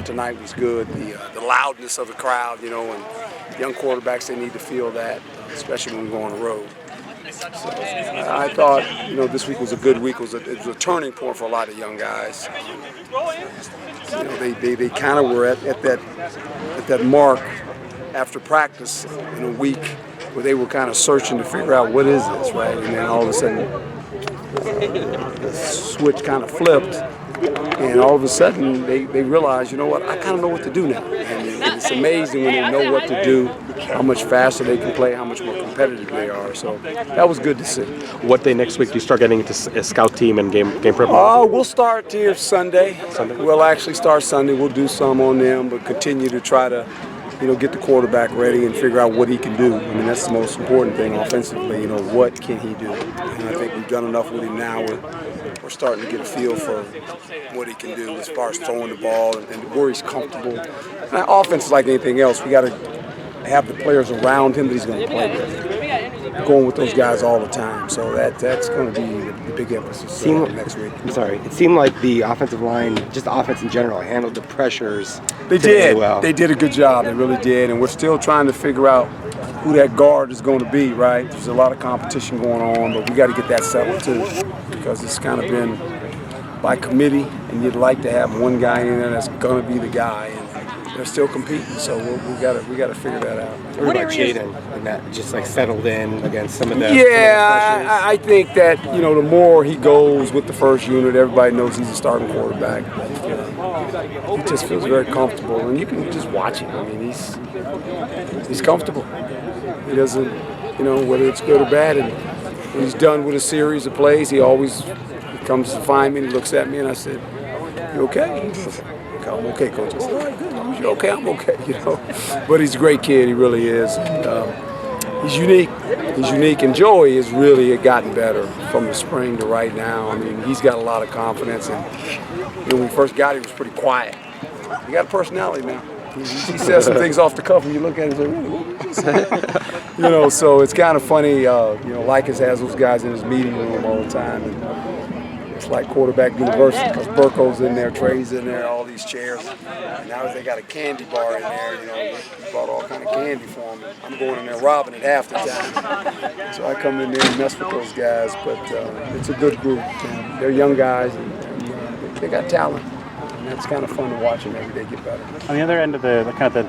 Tonight was good. The loudness of the crowd, and young quarterbacks, they need to feel that, especially when we go on the road. So I thought, this week was a good week. It was a turning point for a lot of young guys. They kind of were at that mark after practice in a week where they were kind of searching to figure out what is this, right? And then all of a sudden, the switch kind of flipped. And all of a sudden, they realize, I kind of know what to do now. And it's amazing when they know what to do, how much faster they can play, how much more competitive they are. So that was good to see. What day next week do you start getting into a scout team and game prep? We'll start here Sunday. We'll actually start Sunday. We'll do some on them, but continue to try to, get the quarterback ready and figure out what he can do. I mean, that's the most important thing offensively. What can he do? And I think we've done enough with him now. We're starting to get a feel for what he can do as far as throwing the ball and where he's comfortable. And offense is like anything else. We got to have the players around him that he's going to play with. Going with those guys all the time. So that's going to be the big emphasis next week. I'm sorry. It seemed like the offensive line, just the offense in general, handled the pressures. They did. Well. They did a good job. They really did. And we're still trying to figure out who that guard is going to be, right? There's a lot of competition going on, but we got to get that settled too, because it's kind of been by committee, and you'd like to have one guy in there that's going to be the guy, and they're still competing. So we got to figure that out. What about Jaden and that just settled in against some of the I think that the more he goes with the first unit, everybody knows he's a starting quarterback. He just feels very comfortable, and you can just watch him. I mean, he's comfortable. He doesn't, whether it's good or bad. And when he's done with a series of plays, he comes to find me and he looks at me, and I said, "You okay?" He said, "I'm okay, coach." I said, "All right, good. You're okay, I'm okay." But he's a great kid. He really is. He's unique. He's unique, and Joey has really gotten better from the spring to right now. I mean, he's got a lot of confidence, and when we first got him, he was pretty quiet. He got a personality now. He says some things off the cuff, and you look at him and say, so it's kind of funny. Likens has those guys in his meeting room all the time, and it's like quarterback university, because Burko's in there, Trey's in there, all these chairs. And now they got a candy bar in there, they brought all kind of candy for him. I'm going in there robbing it half the time. So I come in there and mess with those guys, but it's a good group. And they're young guys, and they got talent. And that's kind of fun to watch them every day get better. On the other end of the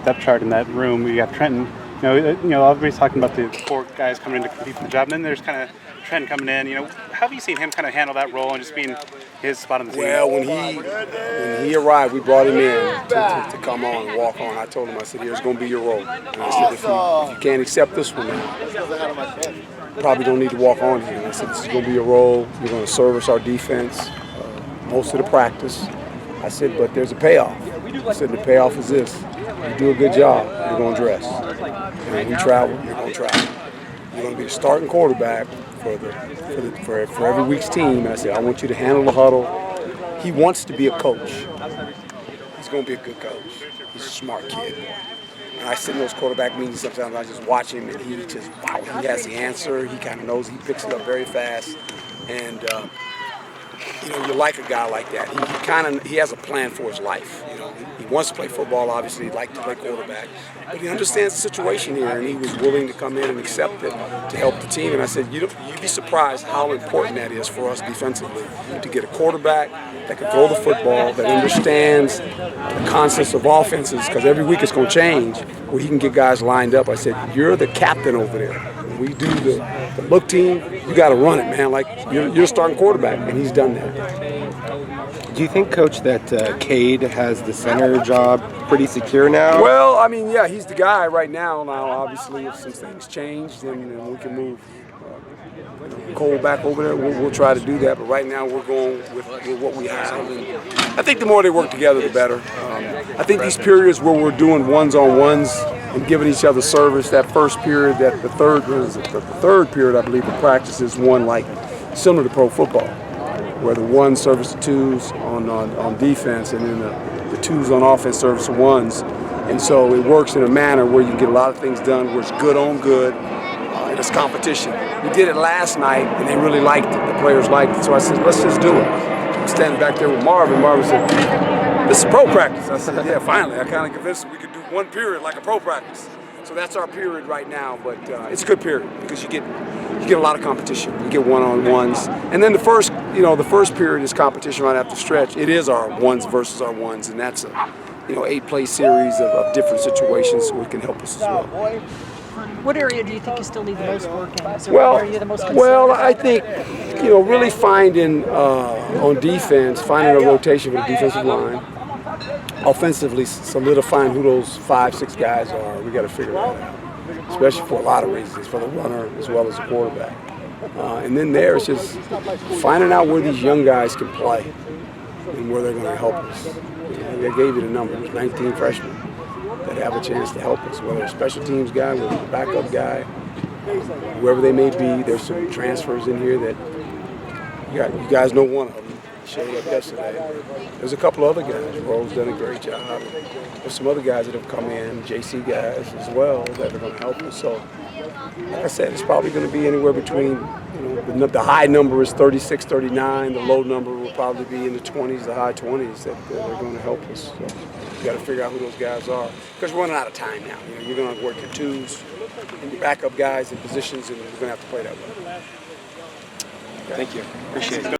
depth chart in that room, you got Trenton. Everybody's talking about the four guys coming in to compete for the job, and then there's kind of Trent coming in. How have you seen him kind of handle that role and just being his spot on the team? Well, when he arrived, we brought him in to come on and walk on. I told him, I said, "Here's going to be your role." And I said, if you can't accept this one, you probably don't need to walk on here. And I said, "This is going to be your role. You're going to service our defense most of the practice." I said, "But there's a payoff." I said, "The payoff is this. You do a good job, you're going to dress. And when we travel, you're going to travel. You're going to be the starting quarterback for every week's team." And I said, "I want you to handle the huddle." He wants to be a coach. He's going to be a good coach. He's a smart kid. And I sit in those quarterback meetings sometimes, I just watch him, and he has the answer. He kind of knows. He picks it up very fast. And you like a guy like that. He has a plan for his life. He wants to play football. Obviously, he'd like to play quarterback, but he understands the situation here, and he was willing to come in and accept it to help the team. And I said, you'd be surprised how important that is for us defensively, to get a quarterback that can throw the football, that understands the concepts of offenses, because every week it's going to change, where he can get guys lined up. I said, "You're the captain over there. When we do the look team, you got to run it, man. Like you're starting quarterback," and he's done that. Do you think, Coach, that Cade has the center job pretty secure now? Well, I mean, yeah, he's the guy right now. Now, obviously, if some things change, then we can move Cole back over there. We'll try to do that, but right now we're going with what we have. And I think the more they work together, the better. I think these periods where we're doing ones-on-ones and giving each other service, that first period, the third period, I believe, the practice is one like similar to pro football, where the one service the twos on defense, and then the twos on offense service the ones. And so it works in a manner where you can get a lot of things done where it's good on good, and it's competition. We did it last night, and they really liked it. The players liked it. So I said, let's just do it. I'm standing back there with Marvin. Marvin said, this is pro practice. I said, yeah, finally. I kind of convinced him we could do one period like a pro practice. So that's our period right now, but it's a good period because you get a lot of competition. You get one-on-ones, and then the first period is competition right after stretch. It is our ones versus our ones, and that's a 8-play series of different situations, so it can help us as well. What area do you think you still need the most work in? Is there one area the most concerned about? I think really finding on defense, finding a rotation for the defensive line. Offensively, solidifying who those 5-6 guys are. We got to figure that out, especially for a lot of reasons, for the runner as well as the quarterback. And then there, it's just finding out where these young guys can play and where they're going to help us. They gave you the number. There's 19 freshmen that have a chance to help us, whether a special teams guy, whether a backup guy, whoever they may be. There's some transfers in here that you guys know one of them. Showed up yesterday. There's a couple other guys. Rowe's done a great job. There's some other guys that have come in, JC guys as well, that are going to help us. So, like I said, it's probably going to be anywhere between, the high number is 36, 39. The low number will probably be in the 20s, the high 20s that are going to help us. So, you got to figure out who those guys are because we're running out of time now. You're going to work your twos and your backup guys in positions, and we're going to have to play that way. Thank you. Appreciate it.